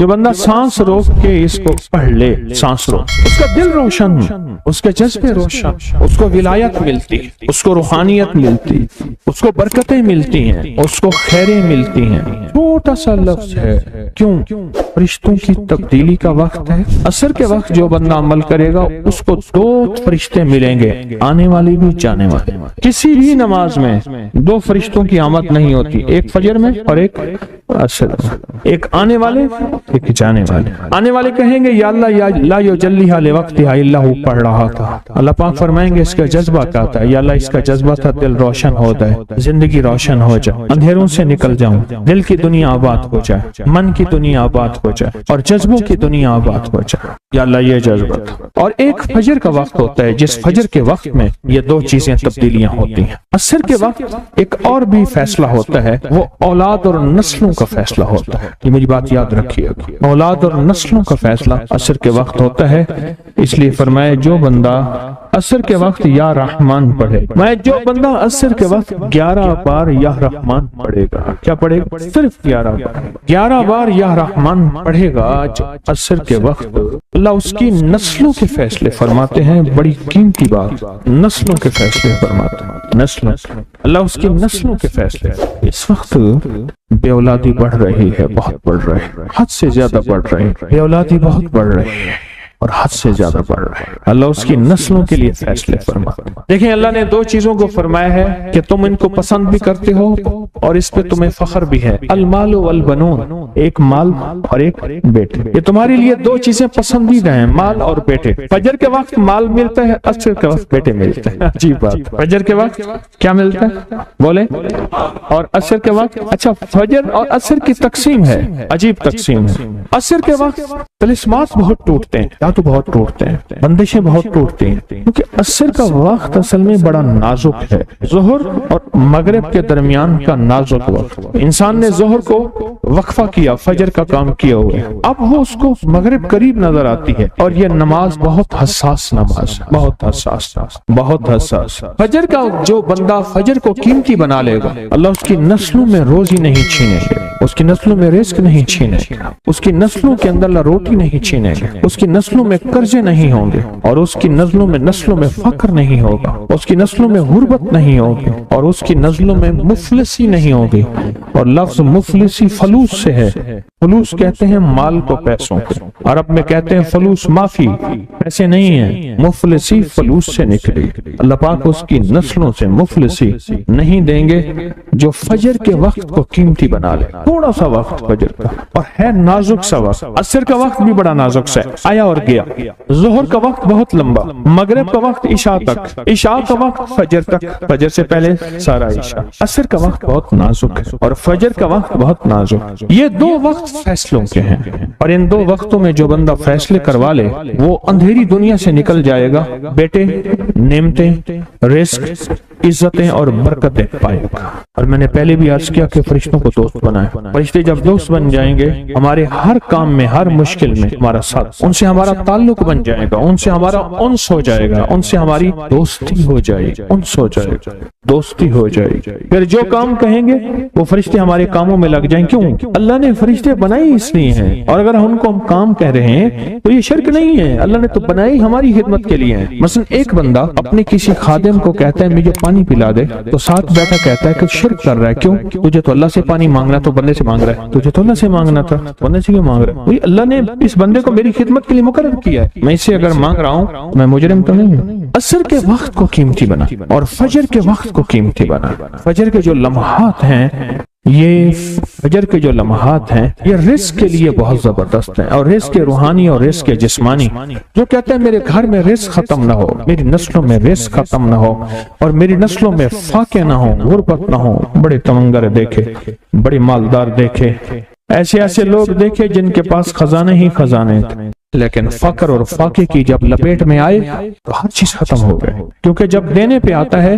جو بندہ سانس روک کے اس کو پڑھ لے، سانس روک، اس کا دل روشن، اس کے جذبے روشن، اس کو ولایت ملتی، اس کو روحانیت ملتی، اس کو برکتیں ملتی ہیں، اس کو خیریں ملتی ہیں۔ چھوٹا سا لفظ ہے، کیوں؟ فرشتوں کی تبدیلی کا وقت ہے۔ عصر کے وقت جو بندہ عمل کرے گا اس کو 2 فرشتے ملیں گے، آنے والے بھی جانے والے۔ کسی بھی نماز میں 2 فرشتوں کی آمد نہیں ہوتی، ایک فجر میں اور ایک عصر میں، ایک آنے والے ایک جانے والے۔ آنے والے کہیں گے یا اللہ یا لا یجلیھا لوقتھا الا ہو، پڑھ رہا تھا، اللہ پاک فرمائیں گے اس کا جذبہ کیا تھا؟ یا اللہ اس کا جذبہ تھا دل روشن ہو جائے، زندگی روشن ہو جائے، اندھیروں سے نکل جاؤں، دل کی دنیا آباد ہو جائے، من کی دنیا آباد ہو جائے اور جذبوں کی دنیا آباد ہو جائے، یا اللہ یہ جذبہ تھا۔ اور ایک فجر کا وقت ہوتا ہے جس فجر کے وقت میں یہ 2 چیزیں تبدیلیاں ہوتی ہیں۔ عصر کے وقت ایک اور بھی فیصلہ ہوتا ہے، وہ اولاد اور نسلوں کا فیصلہ ہوتا ہے۔ یہ میری بات یاد رکھیے، اولاد اور نسلوں کا فیصلہ عصر کے وقت ہوتا ہے۔ اس لیے فرمایا جو بندہ عصر کے وقت یا رحمان پڑھے، میں جو بندہ عصر کے وقت 11 بار یا رحمان پڑھے گا، کیا پڑھے گا؟ صرف 11 بار یا رحمان پڑھے گا عصر کے وقت، اللہ اس کی نسلوں کے فیصلے فرماتے ہیں۔ بڑی قیمتی بات، نسلوں کے فیصلے فرماتے ہیں، نسلوں، اللہ اس کی نسلوں کے فیصلے۔ اس وقت بے اولادی بڑھ رہی ہے، بہت بڑھ رہی ہے، حد سے زیادہ بڑھ رہی ہے، بے اولادی بہت بڑھ رہی ہے اور حد سے زیادہ بڑھ رہا ہے۔ اللہ اس کی نسلوں کے لیے فیصلے فرماتا ہے۔ دیکھیں اللہ نے 2 چیزوں کو فرمایا ہے کہ تم ان کو پسند بھی کرتے ہو اور اس پہ تمہیں فخر بھی ہے، المال والبنون، ایک مال اور ایک بیٹے۔ یہ تمہارے لیے 2 چیزیں پسندیدہ ہیں، مال اور بیٹے۔ فجر کے وقت مال ملتا ہے، عصر کے وقت بیٹے ملتے ہیں۔ عجیب بات، فجر کے وقت کیا ملتا ہے بولے، اور عصر کے وقت، اچھا فجر اور عصر کی تقسیم ہے، عجیب تقسیم ہے۔ عصر کے وقت طلسمات بہت ٹوٹتے ہیں، تو بہت ٹوٹتے ہیں، بندشیں بہت ٹوٹتی ہیں، کیونکہ عصر کا وقت اصل میں بڑا نازک ہے۔ ظہر اور مغرب کے درمیان کا نازک وقت، انسان نے ظہر کو وقفہ کیا، فجر کا کام کیا ہوا ہے، اب وہ اس کو مغرب قریب نظر آتی ہے، اور یہ نماز بہت حساس نماز، بہت حساس، بہت حساس۔ فجر کا جو بندہ فجر کو قیمتی بنا لے گا، اللہ اس کی نسلوں میں روزی نہیں چھینے گا، اس کی نسلوں میں رزق نہیں چھینے گا، اس کی نسلوں کے اندر اللہ روٹی نہیں چھینے گا، اس کی نسلوں میں قرضے نہیں ہوں گے، اور اس کی نسلوں میں فقر نہیں ہوگا، اس کی نسلوں میں غربت نہیں ہوگی، اور اس کی نسلوں میں مفلسی نہیں ہوگی۔ اور لفظ مفلسی فلوس سے ہے، فلوس کہتے ہیں مال کو، پیسوں کو، عرب میں کہتے ہیں فلوس معافی، پیسے نہیں ہیں، مفلسی فلوس سے نکلی۔ اللہ پاک اس کی نسلوں سے مفلسی نہیں دیں گے جو فجر کے وقت کو قیمتی بنا لے۔ تھوڑا سا وقت فجر کا، اور ہے نازک سا وقت، عصر کا وقت بھی بڑا نازک سا ہے، آیا اور گیا۔ ظہر کا وقت بہت لمبا، مغرب کا وقت عشاء تک، عشاء کا وقت فجر تک، فجر سے پہلے سارا عشاء۔ عصر کا وقت بہت نازک ہے اور فجر کا وقت بہت نازک۔ یہ 2 وقت فیصلوں کے ہیں، اور ان 2 وقتوں میں جو بندہ فیصلے کروا لے وہ اندھیری دنیا سے نکل جائے گا، بیٹے، نعمتیں، رزق، عزتیں اور برکتیں پائے گا۔ اور میں نے پہلے بھی عرض کیا کہ فرشتوں کو دوست بنائے، فرشتے جب دوست بن جائیں گے ہمارے ہر کام میں، ہر مشکل میں ہمارا ساتھ، ان سے ہمارا تعلق بن جائے گا، ان سے ہمارا انس ہو جائے گا، ان سے ہماری دوستی ہو جائے گی، انس ہو جائے گا، دوستی ہو جائے گی۔ پھر جو کام کہیں گے وہ فرشتے ہمارے کاموں میں لگ جائیں۔ کیوں؟ اللہ نے فرشتے بنائی اس لیے ہیں، اور اگر ان کو ہم کام کہہ رہے ہیں تو یہ شرک نہیں ہے، اللہ نے تو بنائی ہماری خدمت کے لیے ہے۔ مثلا ایک بندہ اپنے کسی خادم کو کہتا ہے مجھے پانی پلا دے، تو ساتھ بیٹھا کہتا ہے کہ شرک کر رہا ہے۔ کیوں؟ تجھے تو اللہ سے پانی مانگنا تو بندے سے مانگ رہا ہے، تجھے تو اللہ سے مانگنا تھا، بندے سے کیوں مانگ رہا ہے؟ وہی اللہ نے اس بندے کو میری خدمت کے لیے مقرر کیا ہے، میں اس سے اگر مانگ رہا ہوں میں مجرم تو نہیں ہوں۔ عصر کے وقت کو قیمتی بنا اور فجر کے وقت کو قیمتی بنا۔ فجر کے جو لمحات ہیں، یہ فجر کے جو لمحات ہیں یہ رزق کے لیے بہت زبردست ہیں، اور رزق روحانی اور رزق جسمانی۔ جو کہتے ہیں میرے گھر میں رزق ختم نہ ہو، میری نسلوں میں رزق ختم نہ ہو، اور میری نسلوں میں فاقے نہ ہو، غربت نہ ہو، بڑے تمنگر دیکھے، بڑے مالدار دیکھے، ایسے لوگ دیکھے جن کے پاس خزانے ہی خزانے تھے، لیکن فقر اور فاقے کی جب لپیٹ میں آئے تو ہر چیز ختم ہو گئے۔ کیونکہ جب دینے پہ آتا ہے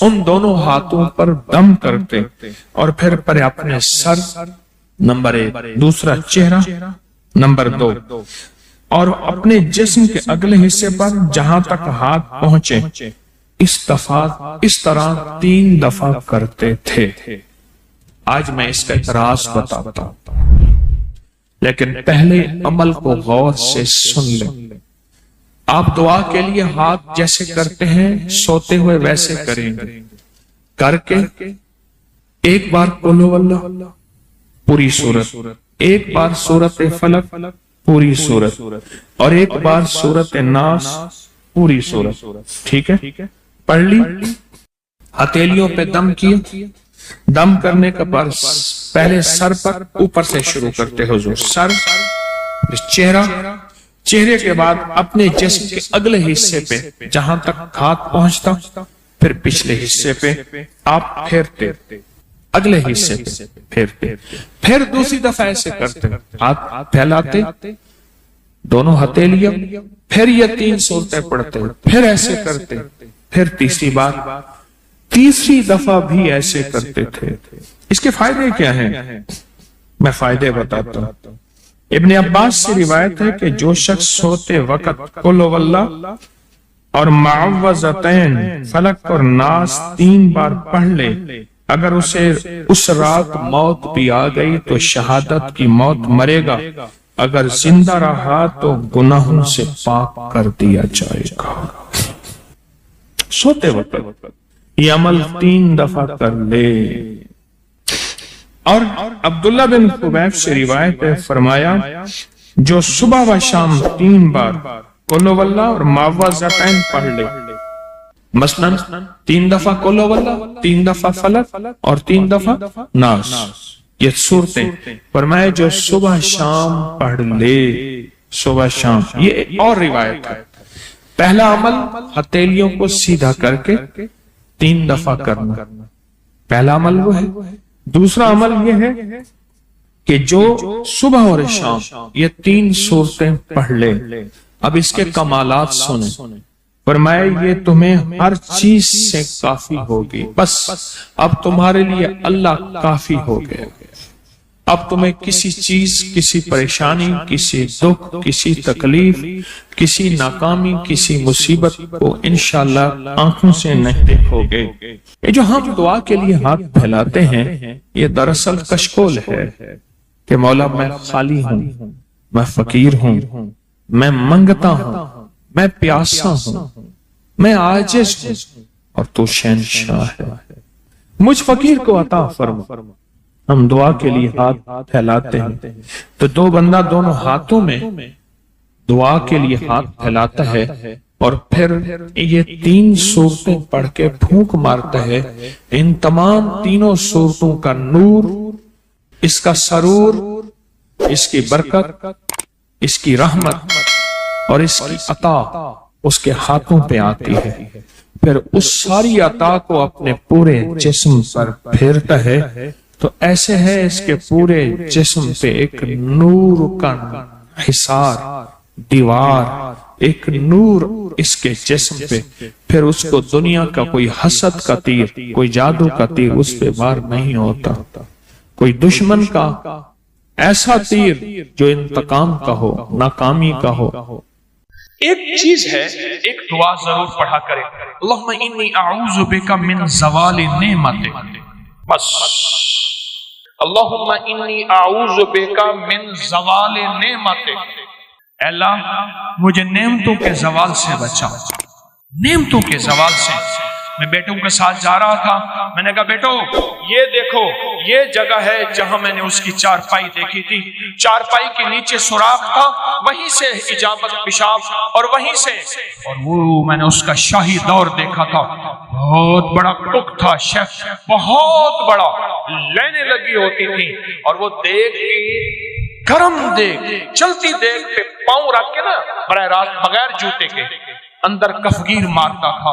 ان دونوں ہاتھوں پر دم کرتے اور پھر پر اپنے سر، نمبر 1، دوسرا چہرہ، نمبر 2، اور اپنے جسم کے اگلے حصے پر جہاں تک ہاتھ پہنچے اس طرح 3 دفعہ کرتے تھے۔ آج میں اس کا ایک راز بتاتا ہوں، لیکن پہلے عمل کو غور سے سن لیں۔ آپ دعا کے لیے ہاتھ جیسے کرتے ہیں سوتے ہوئے ویسے کریں گے، کر کے ایک بار قل ہو اللہ پوری سورت، ایک بار سورت فلق پوری سورت، اور ایک بار سورت ناس پوری سورت، ٹھیک ہے؟ پڑھ لی، ہتھیلیوں پہ دم کیا، دم کرنے کا بعد پہلے سر پر اوپر سے شروع کرتے حضور، سر، چہرہ، چہرے کے بعد اپنے جسم کے اگلے حصے پہ جہاں تک ہاتھ پہنچتا، پھر پچھلے حصے پہ آپ پھیرتے، اگلے حصے پہ پھیرتے، پھر دوسری دفعہ ایسے کرتے، ہاتھ پھیلاتے، دونوں ہتھیلیاں، پھر یہ 3 صورتیں پڑھتے، پھر ایسے کرتے، پھر تیسری بار، تیسری دفعہ بھی ایسے کرتے تھے۔ اس کے فائدے کیا ہیں؟ میں فائدے بتاتا ہوں۔ ابن عباس سے روایت ہے کہ جو شخص سوتے وقت قل ہو اللہ اور معوذتین فلق اور ناس 3 بار پڑھ لے، اگر اسے اس رات موت بھی آ گئی تو شہادت کی موت مرے گا، اگر زندہ رہا تو گناہوں سے پاک کر دیا جائے گا۔ سوتے وقت یہ عمل 3 دفعہ کر لے۔ اور عبداللہ بن خبیب سے روایت ہے، فرمایا جو صبح و شام 3 بار قل ہو اللہ اور معوذتین پڑھ لے، مثلا 3 دفعہ قل ہو اللہ، 3 دفعہ فلق اور 3 دفعہ ناس، یہ صورتیں، فرمایا جو صبح شام پڑھ لے، صبح شام۔ یہ اور روایت ہے، پہلا عمل ہتھیلیوں کو سیدھا کر کے 3 دفعہ کرنا، پہلا عمل وہ ہے۔ دوسرا عمل یہ ہے کہ جو صبح اور شام یہ 3 صورتیں پڑھ لے۔ اب اس کے کمالات سنیں، فرمایا یہ تمہیں ہر چیز سے کافی ہوگی، بس اب تمہارے لیے اللہ کافی ہو گیا، اب تمہیں کسی چیز، کسی پریشانی، کسی دکھ، کسی تکلیف، کسی ناکامی، کسی مصیبت کو انشاءاللہ آنکھوں سے نہیں دیکھو گے۔ یہ جو ہم دعا کے لیے ہاتھ پھیلاتے ہیں یہ دراصل کشکول ہے کہ مولا میں خالی ہوں، میں فقیر ہوں، میں منگتا ہوں، میں پیاسا ہوں، میں عاجز ہوں، اور تو شہنشاہ ہے، مجھ فقیر کو عطا فرما۔ ہم دعا کے لیے ہاتھ پھیلاتے ہیں تو دو بندہ دونوں ہاتھوں میں دعا کے لیے ہاتھ پھیلاتا ہے اور پھر یہ 3 صورتیں پڑھ کے پھونک مارتا ہے۔ ان تمام 3 صورتوں کا نور، اس کا سرور، اس کی برکت، اس کی رحمت اور اس کی عطا اس کے ہاتھوں پہ آتی ہے، پھر اس ساری عطا کو اپنے پورے جسم پر پھیرتا ہے تو ایسے ہے اس کے پورے جسم پہ ایک نور کا حصار، دیوار، ایک نور اس کے جسم پہ، پھر اس کو دنیا کا کوئی حسد کا تیر، کوئی جادو کا تیر اس پہ وار نہیں ہوتا، کوئی دشمن کا ایسا تیر جو انتقام کا ہو، ناکامی کا ہو۔ ایک چیز ہے، ایک دعا ضرور پڑھا کرے، اللہم انی اعوذ بک من زوال نعمتک، بس اللہم انی اعوذ بک من زوال نعمتک، اے اللہ مجھے نعمتوں کے زوال سے بچا، نعمتوں کے زوال سے۔ میں بیٹوں کے ساتھ جا رہا تھا، میں نے کہا بیٹو یہ دیکھو یہ جگہ ہے جہاں میں نے اس کی چارپائی دیکھی تھی، چارپائی کے نیچے سوراخ تھا، وہیں سے اجابت پیشاب اور وہیں سے، اور وہ میں نے اس کا شاہی دور دیکھا تھا، بہت بڑا ٹک تھا شیف، بہت بڑا، لینے لگی ہوتی تھی، اور وہ دیکھ گرم دیکھ، چلتی دیکھ پہ پاؤں رکھ کے نا براہ راست بغیر جوتے کے اندر کفگیر مارتا تھا،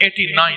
89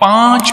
5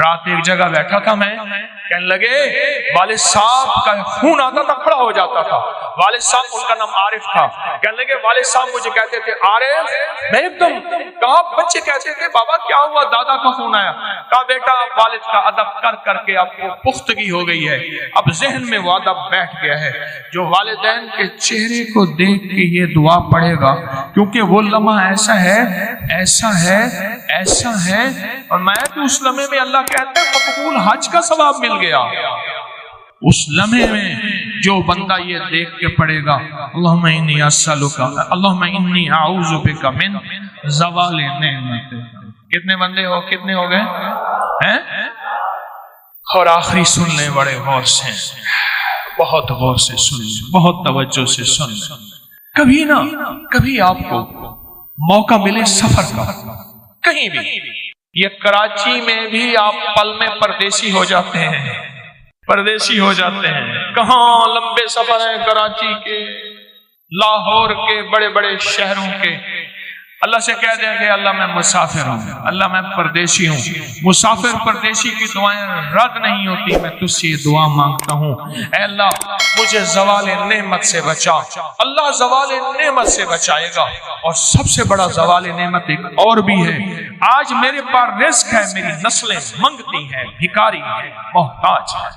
رات ایک جگہ بیٹھا تھا میں، کہنے لگے والد صاحب کا فون آتا تھا کھڑا ہو جاتا تھا، والد صاحب ان کا نام عارف تھا، کہنے لگے والد صاحب مجھے کہتے تھے عارف، میں ایک دم کہا، بچے کہتے تھے بابا کیا ہوا، دادا کا فون آیا، کہا بیٹا والد کا ادب کر کر کے اب وہ پختگی ہو گئی ہے، اب ذہن میں وہ ادب بیٹھ گیا ہے، جو والدین کے چہرے کو دیکھ کے یہ دعا پڑھے گا، کیونکہ وہ لمحہ ایسا ہے ایسا ہے ایسا ہے، اور میں کہ اس لمحے میں اللہ کہتا ہے مقبول حج کا ثواب مل گیا۔ اس لمحے میں جو بندہ یہ دیکھ کے پڑھے گا اللہم انی اسألک اللہم انی اعوذ بک من زوال نعمت، کتنے بندے ہو، کتنے ہو گئے ہیں؟ اور آخری سن لیں بڑے غور سے، بہت غور سے سن لیں، بہت توجہ سے سن لیں، کبھی نہ کبھی آپ کو موقع ملے سفر کا کہیں بھی، یہ کراچی میں بھی آپ پل میں پردیسی ہو جاتے ہیں، پردیسی ہو جاتے ہیں، کہاں لمبے سفر ہیں کراچی کے، لاہور کے، بڑے بڑے شہروں کے، اللہ سے کہہ دیں کہ اللہ میں مسافر ہوں، اللہ میں پردیسی ہوں، مسافر پردیسی کی دعائیں رد نہیں ہوتی، میں تجھ سے یہ دعا مانگتا ہوں اے اللہ مجھے زوال نعمت سے بچا، اللہ زوال نعمت سے بچائے گا، اور سب سے بڑا زوال نعمت ایک اور بھی ہے، آج میرے پاس رزق ہے، میری نسلیں منگتی ہیں، بھکاری ہیں، محتاج ہیں،